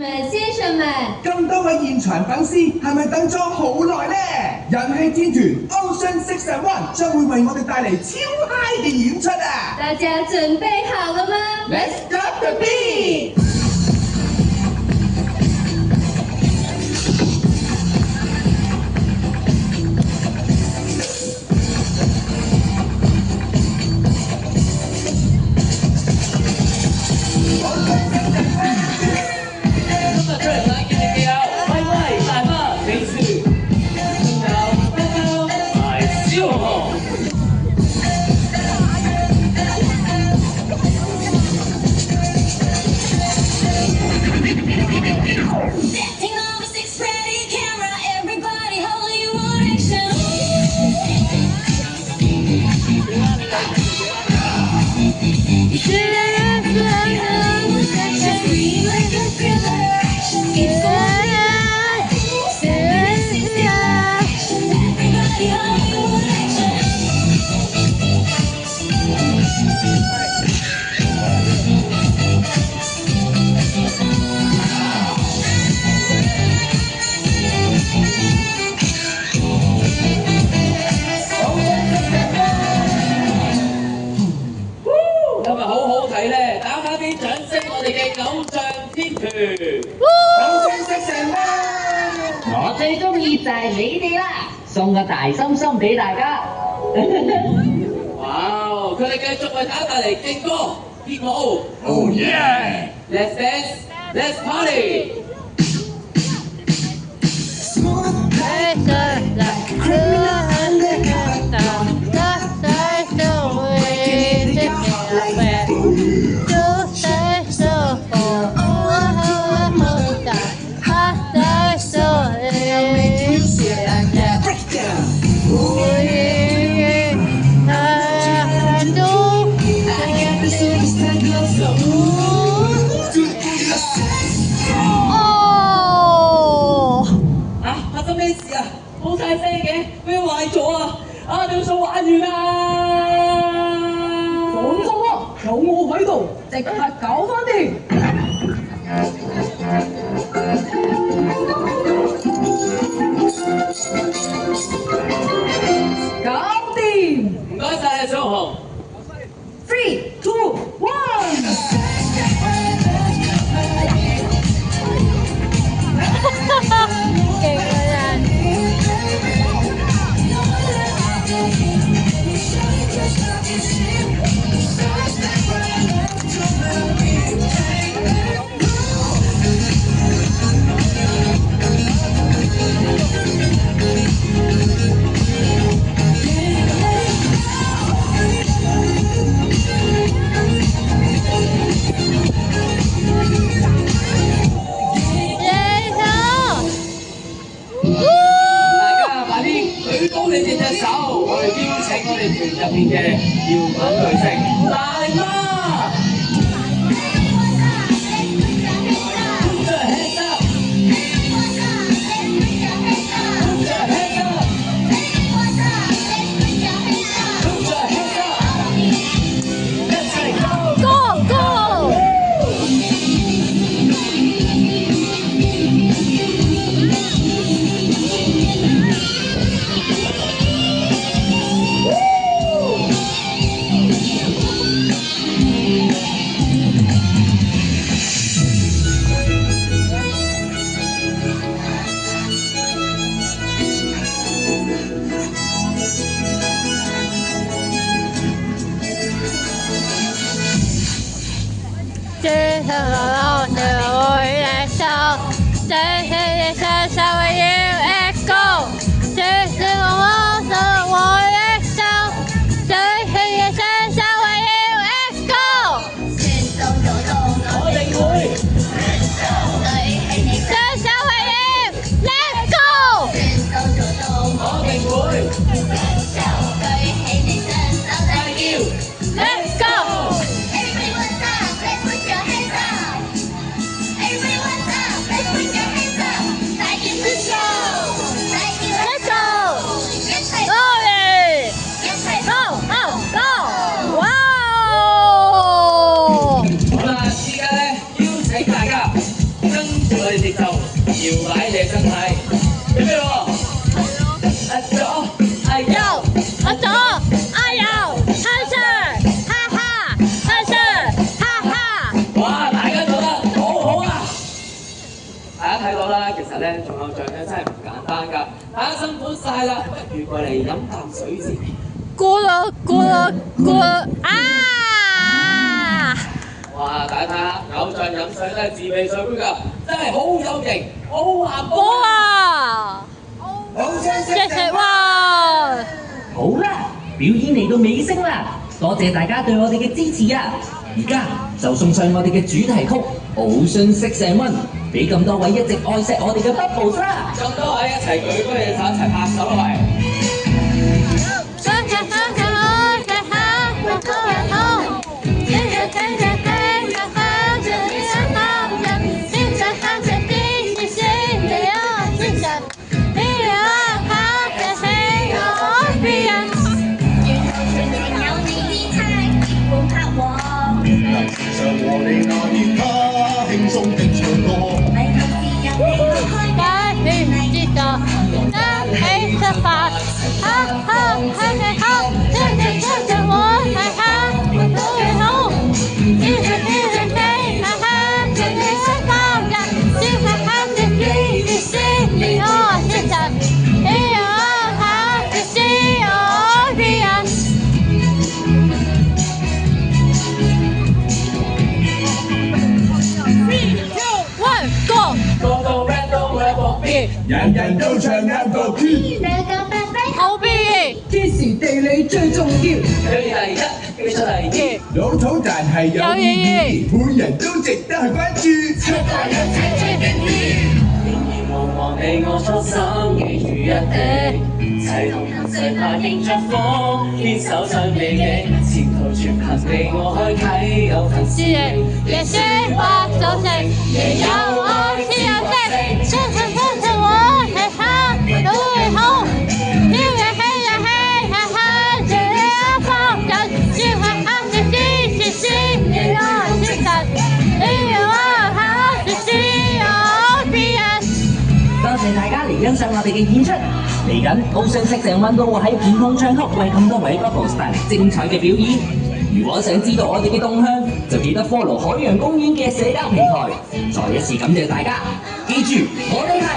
先生們，咁多位現場粉絲係咪等咗好耐呢？人氣天團 Ocean 6&1將會為我哋帶嚟超 high 嘅演出啊！大家準備好了嗎 Let's drop the beat！我最中意就係你哋啦，送個大心心俾大家。哇！佢哋繼續為大家帶嚟勁歌熱舞。Oh yeah! Let's dance, let's party. 我哋節奏搖擺你身體，準備喎！左，右，左，右，向上，哈哈，向上，哈哈。哇！大家做得好好啊！大家睇到啦，其實咧做偶像咧真係唔簡單㗎，大家辛苦晒啦，不如過嚟飲啖水先。咕嚕咕嚕咕嚕啊！哇！大家睇下，偶像飲水都係自備水杯㗎，真係好有型，好環保啊！哇！好聲色謝謝哇！好啦，表演嚟到尾聲啦，多謝大家對我哋嘅支持啊！而家就送上我哋嘅主題曲《Ocean 6&1》，俾咁多位一直愛錫我哋嘅 Bubbles 啦！咁多位一齊舉高隻手，一齊拍手落嚟！常和你那吉他輕鬆的唱歌，擺起節奏，一起出發，哈哈，向你好，聽聽聽着我睇下，都好，天上天上飛，哈哈，讓你一包人，燒下下的天與星，你我一齊，你我下的是我的人。個個 rap 都 rap 個 beat，人人都唱啱個 key。好變，天時地利最重要。佢第一，佢出第二。老土但係有意義，每人都值得去關注。仍然無忘你我初心，記住一定，齊同人世拍迎着風，牽手上美景，前途全憑你我開啓，有份是也是我組成，也有我是有色，相信我係他都會好，跳也起也起，哈哈，這一幫人，笑哈哈是你我是神，你我好是我別人。多謝大家嚟欣賞我哋嘅演出，嚟緊Ocean 6&1都會喺片空唱曲為咁多位 Bubbles 帶嚟精彩嘅表演。如果想知道我哋嘅動向，就記得 follow 海洋公園嘅社交平台。再一次感謝大家，記住我哋係。